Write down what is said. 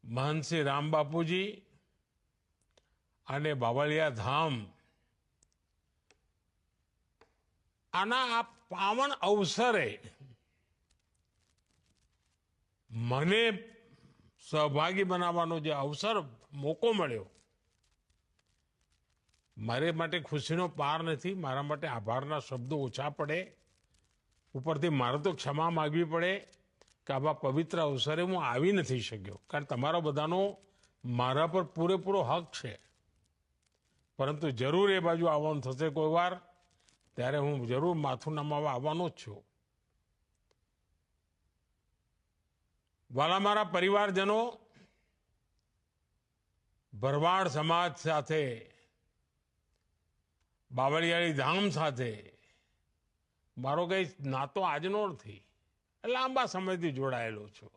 મહંત શ્રી રામ બાપુજી અને બાવળિયા ધામ આના આ પાવન અવસરે મને સહભાગી બનાવવાનો જે અવસર મોકો મળ્યો, મારે માટે ખુશીનો પાર નથી. મારા માટે આભારના શબ્દો ઓછા પડે, ઉપરથી મારે તો ક્ષમા માગવી પડે કે આવા પવિત્ર અવસરે હું આવી નથી શક્યો, કારણ તમારો બધાનો મારા પર પૂરેપૂરો હક છે. પરંતુ જરૂર એ બાજુ આવવાનું થશે કોઈ વાર, ત્યારે હું જરૂર માથું નમાવા આવવાનો જ છું. વાલા મારા પરિવારજનો, ભરવાડ સમાજ સાથે, બાવળિયાળી ધામ સાથે મારો કંઈ નાતો આજનો નથી, લાંબા સમયથી જોડાયેલો છું.